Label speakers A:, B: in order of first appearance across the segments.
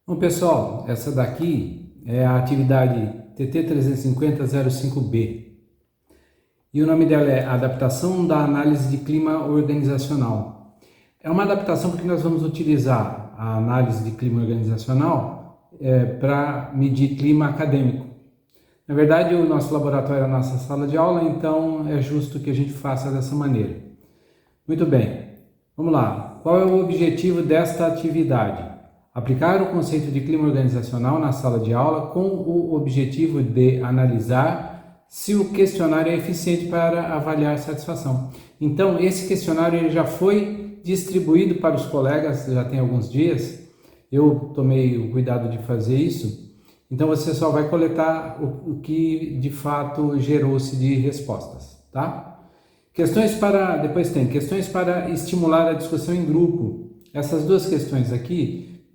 A: Bom, pessoal, essa daqui é a atividade TT350-05B e o nome dela é Adaptação da Análise de Clima Organizacional. É uma adaptação porque nós vamos utilizar a análise de clima organizacional para medir clima acadêmico. Na verdade, o nosso laboratório é a nossa sala de aula, então é justo que a gente faça dessa maneira. Muito bem, vamos lá. Qual é o objetivo desta atividade? Aplicar o conceito de clima organizacional na sala de aula com o objetivo de analisar se o questionário é eficiente para avaliar satisfação. Então, esse questionário ele já foi distribuído para os colegas, já tem alguns dias. Eu tomei o cuidado de fazer isso. Então, você só vai coletar o que de fato gerou-se de respostas, tá? Depois tem questões para estimular a discussão em grupo. Essas duas questões aqui.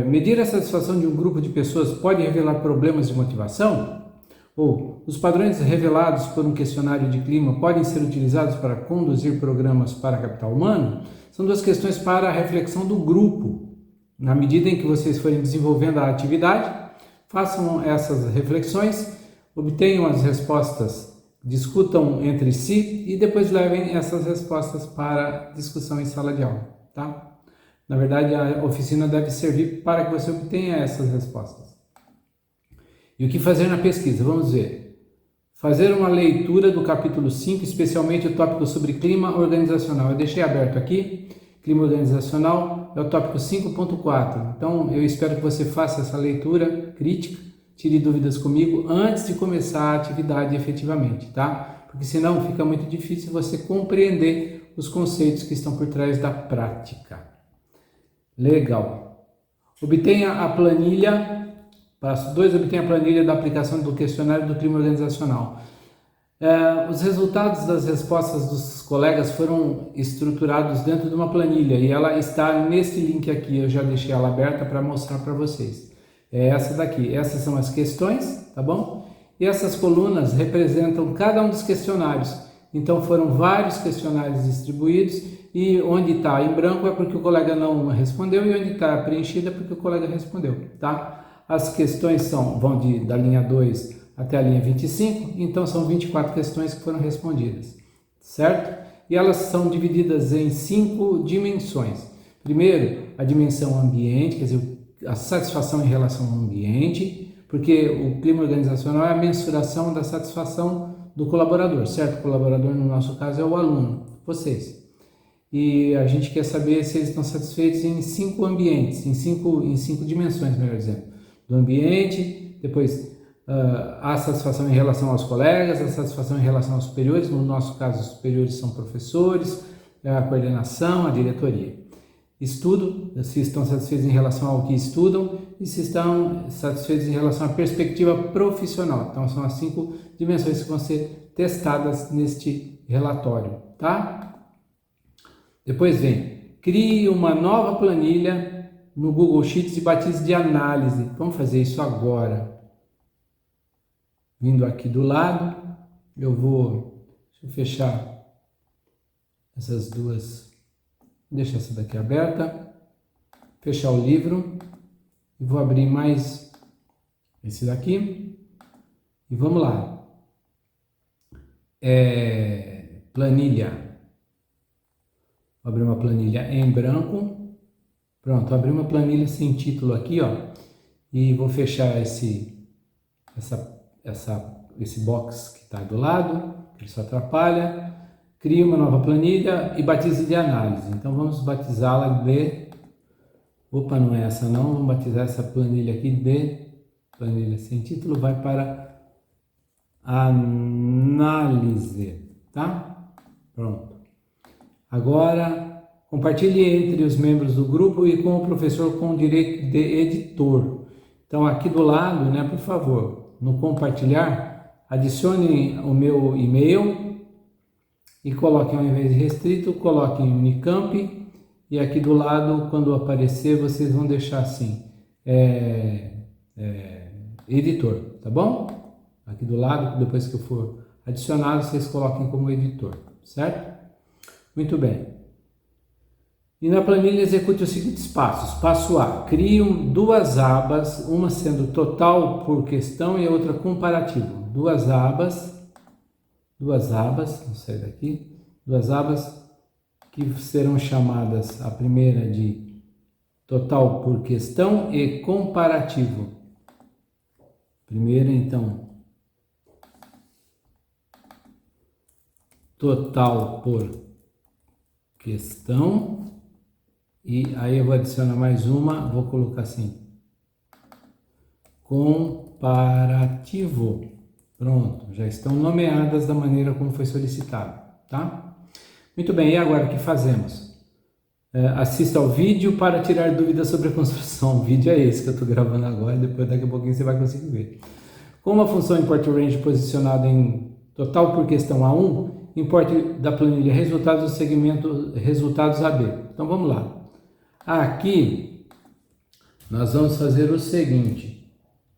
A: Medir a satisfação de um grupo de pessoas pode revelar problemas de motivação? Ou os padrões revelados por um questionário de clima podem ser utilizados para conduzir programas para capital humano? São duas questões para a reflexão do grupo. Na medida em que vocês forem desenvolvendo a atividade, façam essas reflexões, obtenham as respostas, discutam entre si e depois levem essas respostas para discussão em sala de aula, tá? Na verdade, a oficina deve servir para que você obtenha essas respostas. E o que fazer na pesquisa? Vamos ver. Fazer uma leitura do capítulo 5, especialmente o tópico sobre clima organizacional. Eu deixei aberto aqui. Clima organizacional é o tópico 5.4. Então, eu espero que você faça essa leitura crítica, tire dúvidas comigo antes de começar a atividade efetivamente, tá? Porque senão fica muito difícil você compreender os conceitos que estão por trás da prática. Legal. Obtenha a planilha, passo 2, obtenha a planilha da aplicação do questionário do clima organizacional. Os resultados das respostas dos colegas foram estruturados dentro de uma planilha e ela está nesse link aqui, eu já deixei ela aberta para mostrar para vocês. É essa daqui, essas são as questões, tá bom? E essas colunas representam cada um dos questionários. Então foram vários questionários distribuídos e onde está em branco é porque o colega não respondeu e onde está preenchida é porque o colega respondeu, tá? As questões vão da linha 2 até a linha 25, então são 24 questões que foram respondidas, certo? E elas são divididas em 5 dimensões. Primeiro, a dimensão ambiente, quer dizer, a satisfação em relação ao ambiente, porque o clima organizacional é a mensuração da satisfação do colaborador, certo? O colaborador, no nosso caso, é o aluno, vocês. E a gente quer saber se eles estão satisfeitos em 5 ambientes, em cinco dimensões, melhor dizendo. Do ambiente, depois a satisfação em relação aos colegas, a satisfação em relação aos superiores, no nosso caso os superiores são professores, a coordenação, a diretoria. Estudo, se estão satisfeitos em relação ao que estudam e se estão satisfeitos em relação à perspectiva profissional. Então são as 5 dimensões que vão ser testadas neste relatório, tá? Depois vem, crie uma nova planilha no Google Sheets e batize de análise. Vamos fazer isso agora. Vindo aqui do lado, deixa eu fechar essas duas, deixa essa daqui aberta, fechar o livro e vou abrir mais esse daqui e vamos lá. Planilha. Vou abrir uma planilha em branco. Pronto, abri uma planilha sem título aqui, ó. E vou fechar esse box que está do lado, que ele só atrapalha. Crie uma nova planilha e batize de análise. Então vamos batizá-la de... Opa, não é essa não. Vamos batizar essa planilha aqui de... Planilha sem título vai para análise, tá? Pronto. Agora, compartilhe entre os membros do grupo e com o professor com direito de editor. Então, aqui do lado, né, por favor, no compartilhar, adicione o meu e-mail e coloquem, ao invés de restrito, coloquem Unicamp. E aqui do lado, quando aparecer, vocês vão deixar assim, editor, tá bom? Aqui do lado, depois que eu for adicionado, vocês coloquem como editor, certo? Muito bem. E na planilha execute os seguintes passos. Passo A, crie duas abas, uma sendo total por questão e a outra comparativo. Duas abas, vamos sair daqui, duas abas que serão chamadas, a primeira de total por questão e comparativo. Primeira, então, total por questão. E aí eu vou adicionar mais uma, vou colocar assim, comparativo. Pronto, já estão nomeadas da maneira como foi solicitado, tá? Muito bem, e agora o que fazemos? Assista ao vídeo para tirar dúvidas sobre a construção. O vídeo é esse que eu estou gravando agora, depois daqui a pouquinho você vai conseguir ver. Como a função import range posicionada em total por questão A1, importe da planilha resultados do segmento resultados AB. Então vamos lá. Aqui, nós vamos fazer o seguinte,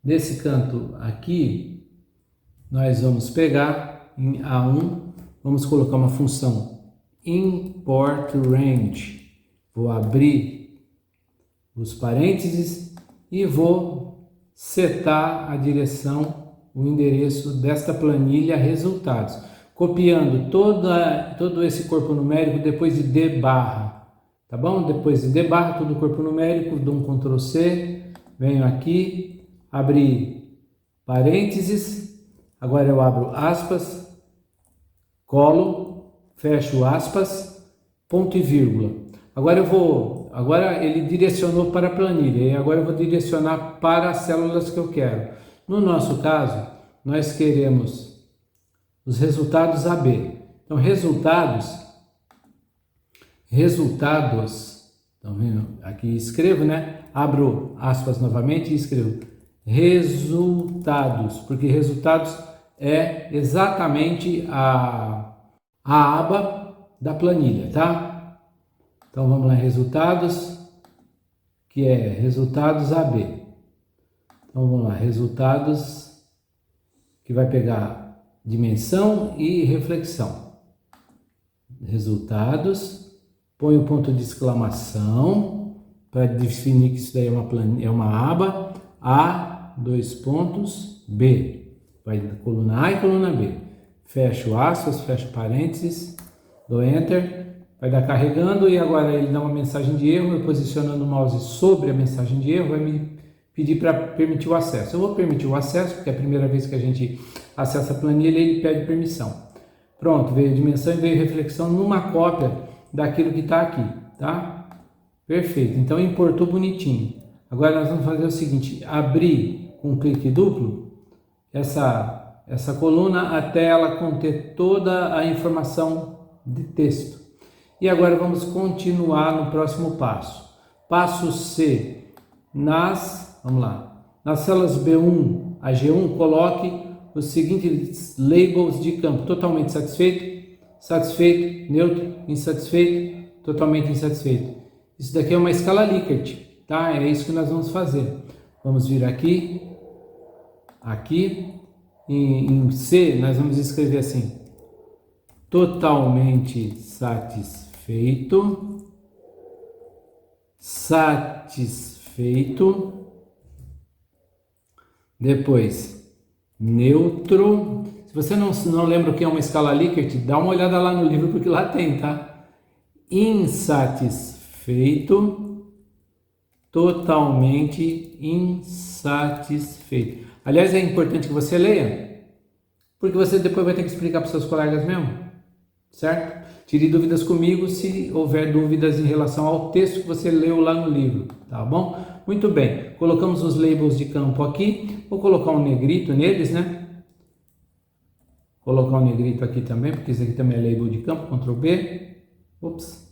A: nesse canto aqui, nós vamos pegar em A1, vamos colocar uma função import range, vou abrir os parênteses e vou setar a direção, o endereço desta planilha resultados, copiando todo esse corpo numérico depois de D barra. Tá bom? Depois de D barra, todo o corpo numérico, dou um Ctrl C, venho aqui, abrir parênteses, agora eu abro aspas, colo, fecho aspas, ponto e vírgula. Agora ele direcionou para a planilha, e agora eu vou direcionar para as células que eu quero. No nosso caso, nós queremos os resultados AB. Então, resultados, estão vendo? Aqui escrevo, né? Abro aspas novamente e escrevo resultados, porque resultados é exatamente a aba da planilha, tá? Então vamos lá, resultados, que é resultados AB. Então vamos lá, resultados, que vai pegar dimensão e reflexão. Resultados. Põe o ponto de exclamação para definir que isso daí é uma aba. A, dois pontos, B. Vai coluna A e coluna B. Fecho aspas, fecho parênteses, dou Enter, vai dar carregando e agora ele dá uma mensagem de erro. Eu posicionando o mouse sobre a mensagem de erro, vai me pedir para permitir o acesso. Eu vou permitir o acesso, porque é a primeira vez que a gente acessa a planilha, ele pede permissão. Pronto, veio dimensão e veio reflexão numa cópia daquilo que está aqui, tá? Perfeito, então importou bonitinho. Agora nós vamos fazer o seguinte, abrir com um clique duplo essa coluna até ela conter toda a informação de texto. E agora vamos continuar no próximo passo. Passo C, vamos lá, nas células B1 a G1, coloque os seguintes labels de campo: totalmente satisfeito, satisfeito, neutro, insatisfeito, totalmente insatisfeito. Isso daqui é uma escala Likert, tá? É isso que nós vamos fazer. Vamos vir aqui, em C nós vamos escrever assim: totalmente satisfeito, satisfeito, depois neutro. Se você não lembra o que é uma escala Likert, dá uma olhada lá no livro, porque lá tem, tá? Insatisfeito, totalmente insatisfeito. Aliás, é importante que você leia, porque você depois vai ter que explicar para os seus colegas mesmo, certo? Tire dúvidas comigo se houver dúvidas em relação ao texto que você leu lá no livro, tá bom? Muito bem, colocamos os labels de campo aqui, vou colocar um negrito neles, né? Colocar um negrito aqui também, porque isso aqui também é label de campo, Ctrl B, ops.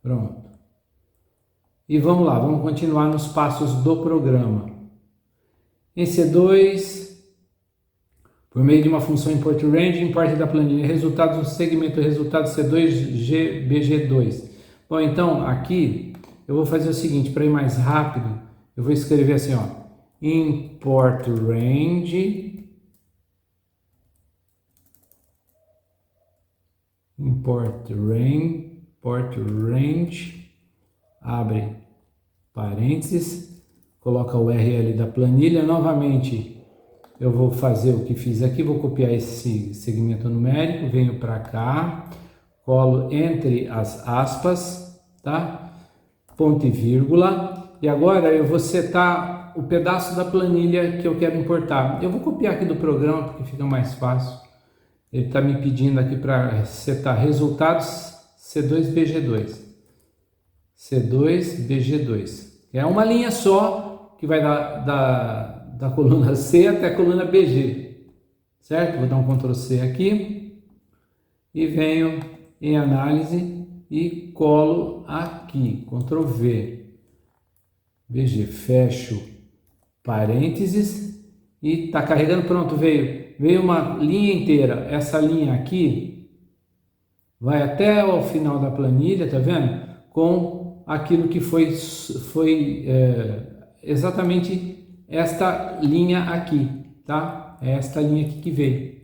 A: Pronto. E vamos lá, vamos continuar nos passos do programa. Em C2, por meio de uma função import range, importe da planilha resultados do segmento resultados C2 BG2. Bom, então aqui eu vou fazer o seguinte, para ir mais rápido, eu vou escrever assim, ó, import range, abre parênteses, coloca o URL da planilha. Novamente, eu vou fazer o que fiz aqui, vou copiar esse segmento numérico, venho para cá, colo entre as aspas, tá? Ponto e vírgula, e agora eu vou setar o pedaço da planilha que eu quero importar. Eu vou copiar aqui do programa porque fica mais fácil. Ele está me pedindo aqui para setar resultados C2BG2. C2BG2. É uma linha só que vai da coluna C até a coluna BG. Certo? Vou dar um Ctrl C aqui. E venho em análise e colo aqui. Ctrl V. BG. Fecho parênteses. E está carregando. Pronto, veio uma linha inteira. Essa linha aqui vai até o final da planilha, tá vendo? Com aquilo que foi exatamente esta linha aqui, tá? É esta linha aqui que veio.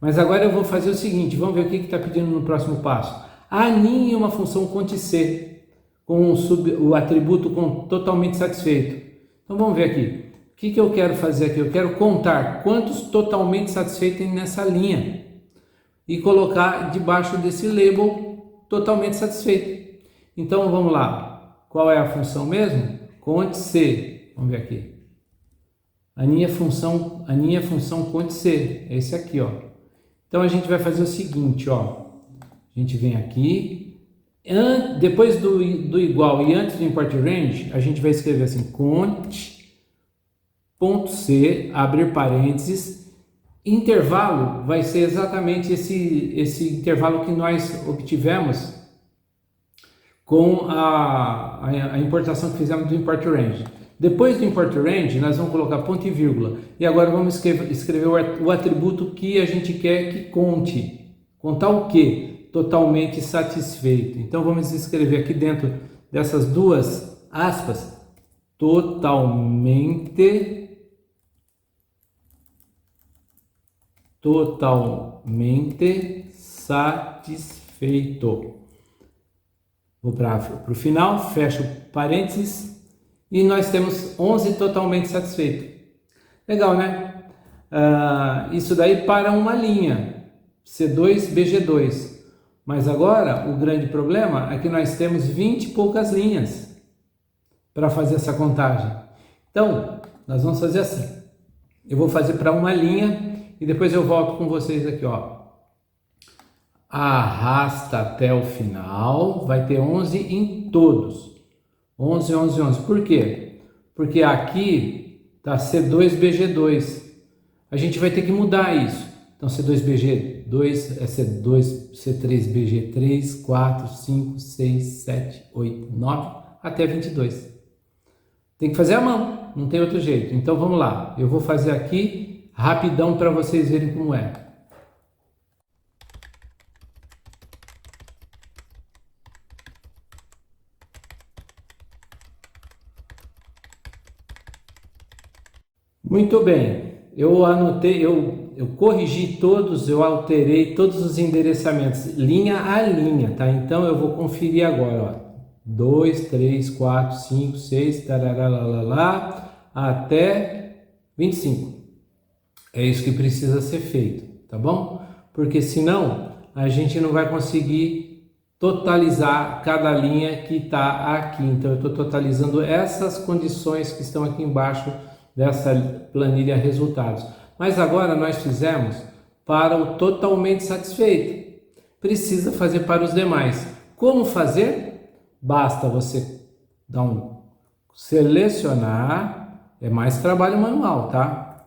A: Mas agora eu vou fazer o seguinte, vamos ver o que está pedindo no próximo passo. Alinhe uma função cont_c com o atributo com totalmente satisfeito. Então vamos ver aqui. O que eu quero fazer aqui? Eu quero contar quantos totalmente satisfeitos tem nessa linha e colocar debaixo desse label totalmente satisfeito. Então vamos lá. Qual é a função mesmo? Cont_c. Vamos ver aqui. A minha função cont_c é esse aqui, ó. Então a gente vai fazer o seguinte, ó. A gente vem aqui, depois do igual e antes do import range, a gente vai escrever assim cont.c, abrir parênteses, intervalo vai ser exatamente esse intervalo que nós obtivemos com a importação que fizemos do import range. Depois do import range, nós vamos colocar ponto e vírgula. E agora vamos escrever o atributo que a gente quer que conte. Contar o quê? Totalmente satisfeito. Então vamos escrever aqui dentro dessas duas aspas, totalmente satisfeito. Vou para o final, fecho parênteses e nós temos 11 totalmente satisfeitos. Legal, né? Isso daí para uma linha, C2BG2. Mas agora o grande problema é que nós temos 20 e poucas linhas para fazer essa contagem. Então, nós vamos fazer assim. Eu vou fazer para uma linha e depois eu volto com vocês aqui, ó. Arrasta até o final, vai ter 11 em todos. 11, 11, 11. Por quê? Porque aqui tá C2BG2. A gente vai ter que mudar isso. Então C2BG2 é C2, C3BG3, 4, 5, 6, 7, 8, 9 até 22. Tem que fazer à mão, não tem outro jeito. Então vamos lá. Eu vou fazer aqui rapidão para vocês verem como é. Muito bem, eu anotei, eu corrigi todos, eu alterei todos os endereçamentos, linha a linha, tá? Então eu vou conferir agora, ó. 2, 3, 4, 5, 6, tarará, até 25. É isso que precisa ser feito, tá bom? Porque senão a gente não vai conseguir totalizar cada linha que está aqui. Então eu estou totalizando essas condições que estão aqui embaixo dessa planilha resultados. Mas agora nós fizemos para o totalmente satisfeito. Precisa fazer para os demais. Como fazer? Basta você dar um selecionar, é mais trabalho manual, tá?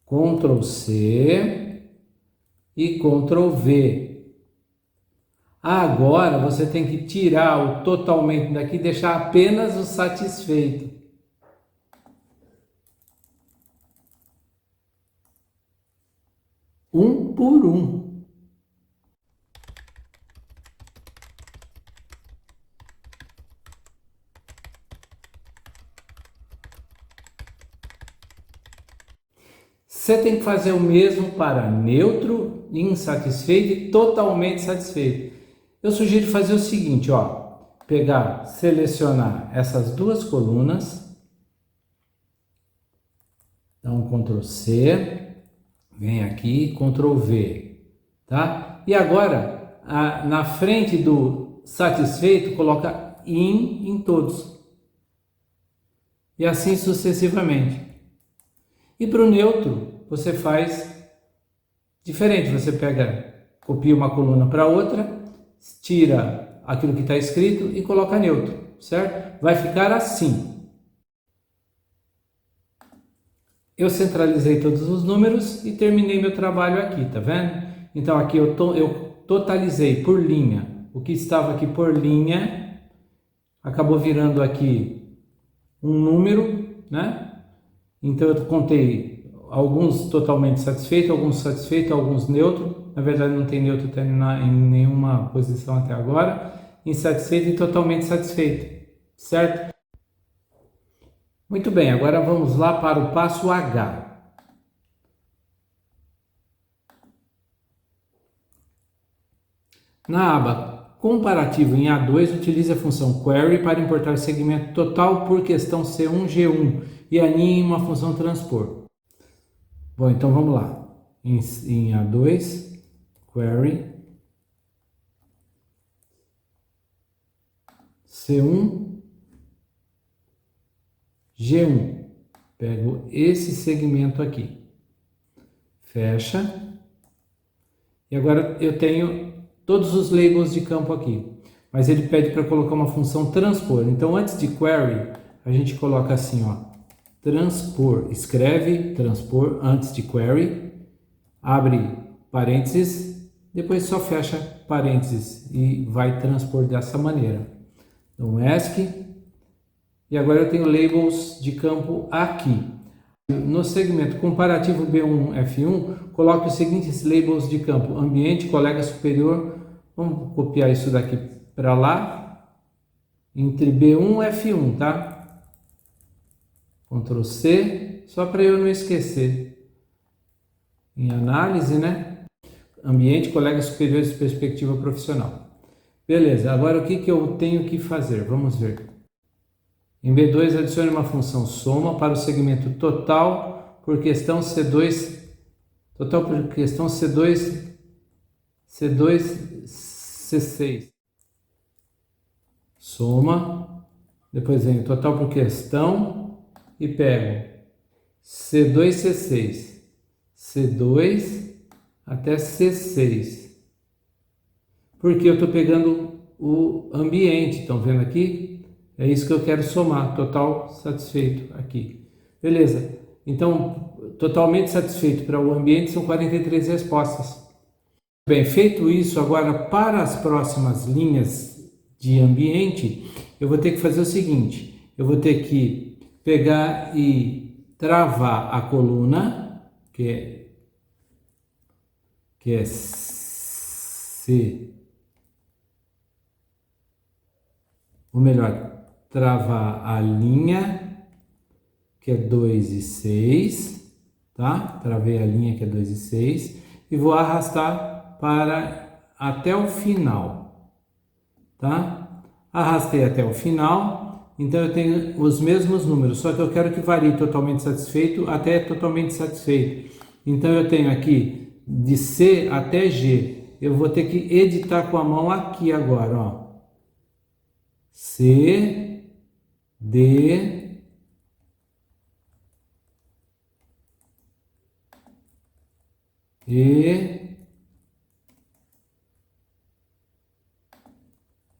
A: Ctrl C e Ctrl V. Agora você tem que tirar o totalmente daqui e deixar apenas o satisfeito. Um por um. Você tem que fazer o mesmo para neutro, insatisfeito e totalmente satisfeito. Eu sugiro fazer o seguinte, ó, pegar, selecionar essas duas colunas, dá um Ctrl C, vem aqui, Ctrl V, tá? E agora, na frente do satisfeito, coloca em todos. E assim sucessivamente. E para o neutro, você faz diferente. Você pega, copia uma coluna para outra, tira aquilo que está escrito e coloca neutro, certo? Vai ficar assim. Eu centralizei todos os números e terminei meu trabalho aqui, tá vendo? Então aqui eu totalizei por linha. O que estava aqui por linha acabou virando aqui um número, né? Então eu contei alguns totalmente satisfeitos, alguns satisfeitos, alguns neutros. Na verdade não tem neutro em nenhuma posição até agora. Insatisfeito e totalmente satisfeito, certo? Muito bem, agora vamos lá para o passo H. Na aba Comparativo em A2, utilize a função Query para importar o segmento total por questão C1G1 e alinhe em uma função transpor. Bom, então vamos lá. Em A2, Query C1 G1. Pego esse segmento aqui. Fecha. E agora eu tenho todos os labels de campo aqui. Mas ele pede para colocar uma função transpor. Então, antes de query, a gente coloca assim, ó. Transpor. Escreve transpor antes de query. Abre parênteses. Depois só fecha parênteses. E vai transpor dessa maneira. Então, ESC. E agora eu tenho labels de campo aqui. No segmento comparativo B1F1, coloque os seguintes labels de campo: ambiente, colega superior. Vamos copiar isso daqui para lá, entre B1 e F1, tá? Ctrl C, só para eu não esquecer. Em análise, né? Ambiente, colegas superiores de perspectiva profissional. Beleza, agora o que eu tenho que fazer? Vamos ver. Em B2, adicione uma função soma para o segmento total por questão C2, total por questão C2, C6. Soma, depois vem o total por questão e pego C2, C6, C2 até C6. Porque eu estou pegando o ambiente, estão vendo aqui? É isso que eu quero somar, total satisfeito aqui. Beleza, então totalmente satisfeito para o ambiente são 43 respostas. Bem, feito isso, agora para as próximas linhas de ambiente, eu vou ter que fazer o seguinte, eu vou ter que pegar e travar a coluna, que é C, ou melhor, travar a linha, que é 2 e 6, tá? Travei a linha que é 2 e 6 e vou arrastar para até o final, tá? Arrastei até o final, então eu tenho os mesmos números, só que eu quero que varie totalmente satisfeito até totalmente satisfeito. Então eu tenho aqui de C até G, eu vou ter que editar com a mão aqui agora, ó. C, D, E,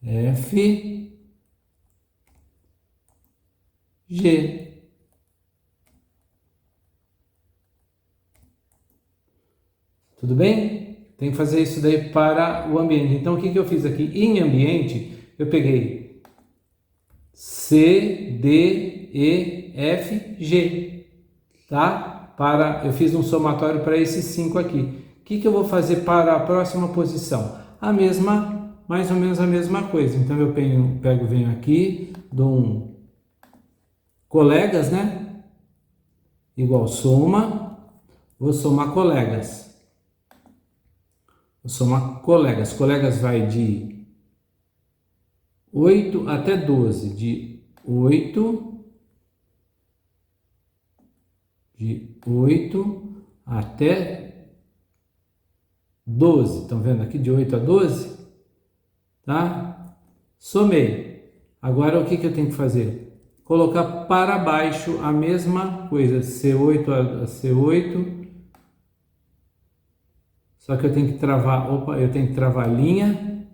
A: F, G. Tudo bem? Tem que fazer isso daí para o ambiente. Então, o que eu fiz aqui? Em ambiente, eu peguei C, D, E, F, G, tá? Eu fiz um somatório para esses 5 aqui. O que eu vou fazer para a próxima posição? Mais ou menos a mesma coisa. Então eu venho aqui, dou um colegas, né? Igual soma, Vou somar colegas. Vou somar colegas. Colegas vai de 8 até 12. De 8 até 12. Estão vendo aqui? De 8 a 12? Tá? Somei. Agora o que eu tenho que fazer? Colocar para baixo a mesma coisa. C8 a C8. Só que eu tenho que travar, eu tenho que travar a linha.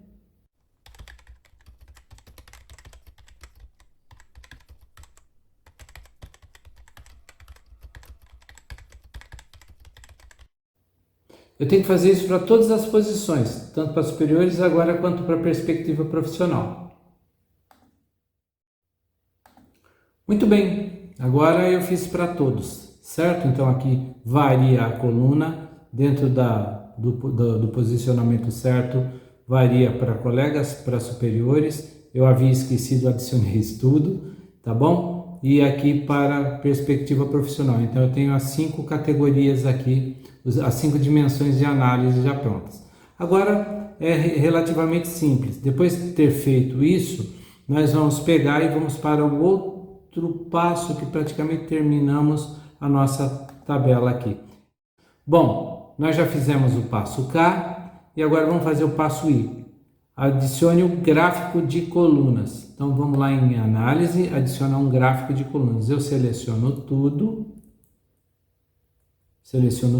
A: Eu tenho que fazer isso para todas as posições, tanto para superiores agora quanto para perspectiva profissional. Muito bem, agora eu fiz para todos, certo? Então aqui varia a coluna dentro do posicionamento certo, varia para colegas, para superiores. Eu havia esquecido, adicionei isso tudo, tá bom? E aqui para perspectiva profissional. Então eu tenho as 5 categorias aqui, as 5 dimensões de análise já prontas. Agora é relativamente simples. Depois de ter feito isso, nós vamos pegar e vamos para o outro passo que praticamente terminamos a nossa tabela aqui. Bom, nós já fizemos o passo K e agora vamos fazer o passo I. Adicione o gráfico de colunas. Então vamos lá em análise, adicionar um gráfico de colunas. Eu seleciono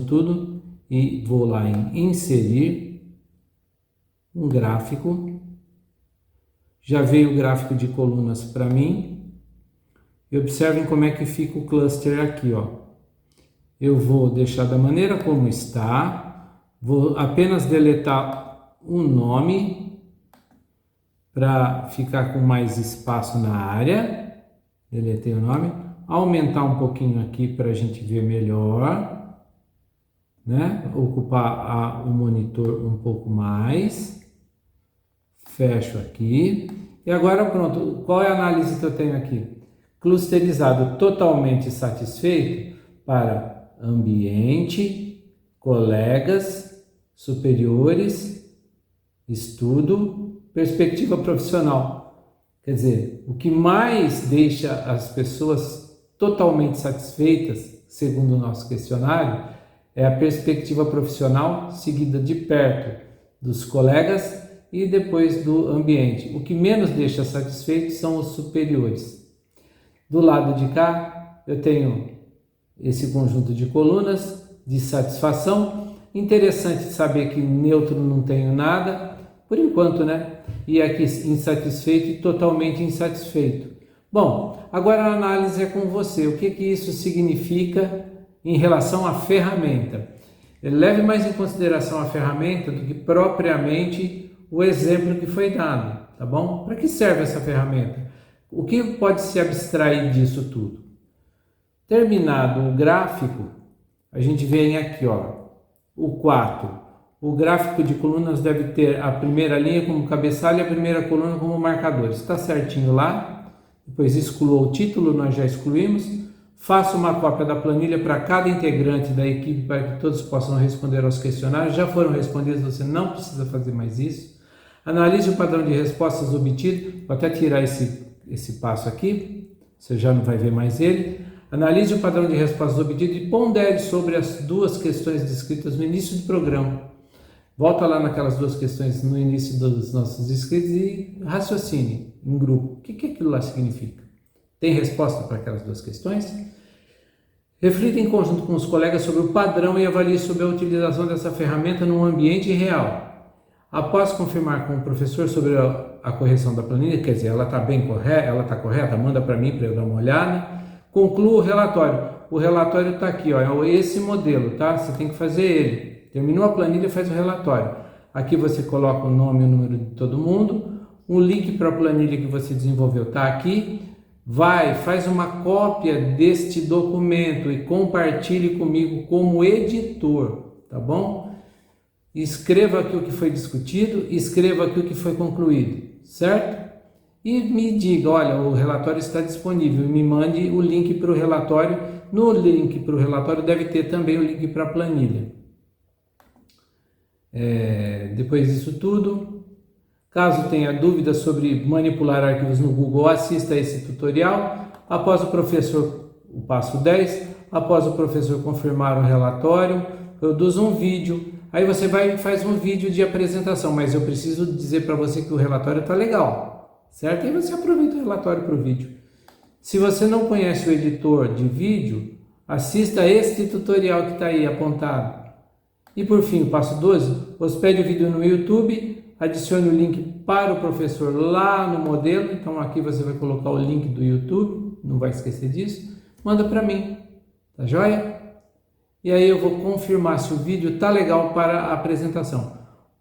A: tudo e vou lá em inserir um gráfico. Já veio o gráfico de colunas para mim. E observem como é que fica o cluster aqui, ó. Eu vou deixar da maneira como está. Vou apenas deletar o nome para ficar com mais espaço na área. Deletei o nome. Aumentar um pouquinho aqui para a gente ver melhor, né? Ocupar o monitor um pouco mais. Fecho aqui. E agora pronto. Qual é a análise que eu tenho aqui? Clusterizado totalmente satisfeito para ambiente, colegas, superiores, estudo, perspectiva profissional. Quer dizer, o que mais deixa as pessoas totalmente satisfeitas, segundo o nosso questionário, é a perspectiva profissional seguida de perto dos colegas e depois do ambiente. O que menos deixa satisfeito são os superiores. Do lado de cá, eu tenho esse conjunto de colunas de satisfação. Interessante saber que neutro não tenho nada, por enquanto, né? E aqui insatisfeito e totalmente insatisfeito. Bom, agora a análise é com você. O que isso significa em relação à ferramenta? Leve mais em consideração a ferramenta do que propriamente o exemplo que foi dado, tá bom? Para que serve essa ferramenta? O que pode se abstrair disso tudo? Terminado o gráfico, a gente vem aqui, ó, o 4. O gráfico de colunas deve ter a primeira linha como cabeçalho e a primeira coluna como marcadores. Está certinho lá. Depois exclua o título, nós já excluímos. Faça uma cópia da planilha para cada integrante da equipe para que todos possam responder aos questionários. Já foram respondidos, você não precisa fazer mais isso. Analise o padrão de respostas obtido. Vou até tirar esse passo aqui, você já não vai ver mais ele. Analise o padrão de respostas obtido e pondere sobre as 2 questões descritas no início do programa. Volta lá naquelas 2 questões no início dos nossos inscritos e raciocine em grupo. O que aquilo lá significa? Tem resposta para aquelas 2 questões? Reflita em conjunto com os colegas sobre o padrão e avalie sobre a utilização dessa ferramenta no ambiente real. Após confirmar com o professor sobre a correção da planilha, quer dizer, ela está bem correta, ela está correta, manda para mim para eu dar uma olhada. Conclua o relatório. O relatório está aqui, ó, é esse modelo, tá? Você tem que fazer ele. Terminou a planilha, faz o relatório. Aqui você coloca o nome e o número de todo mundo. O link para a planilha que você desenvolveu está aqui. Faz uma cópia deste documento e compartilhe comigo como editor, tá bom? Escreva aqui o que foi discutido, escreva aqui o que foi concluído, certo? E me diga, olha, o relatório está disponível, me mande o link para o relatório No link para o relatório deve ter também o link para a planilha. Depois disso tudo, caso tenha dúvidas sobre manipular arquivos no Google, assista a esse tutorial. Após o passo 10, após o professor confirmar o relatório, produza um vídeo. Aí você vai e faz um vídeo de apresentação, mas eu preciso dizer para você que o relatório está legal, certo? Aí você aproveita o relatório para o vídeo. Se você não conhece o editor de vídeo, assista este tutorial que está aí apontado. E por fim, o passo 12, hospede o vídeo no YouTube, adicione o link para o professor lá no modelo. Então aqui você vai colocar o link do YouTube, não vai esquecer disso. Manda para mim, tá joia? E aí eu vou confirmar se o vídeo tá legal para a apresentação.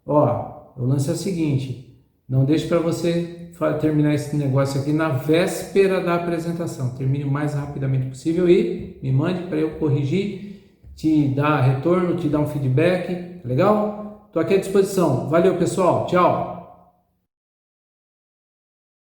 A: Ó, o lance é o seguinte, não deixe para você terminar esse negócio aqui na véspera da apresentação. Termine o mais rapidamente possível e me mande para eu corrigir, te dar retorno, te dar um feedback, legal? Estou aqui à disposição. Valeu, pessoal. Tchau!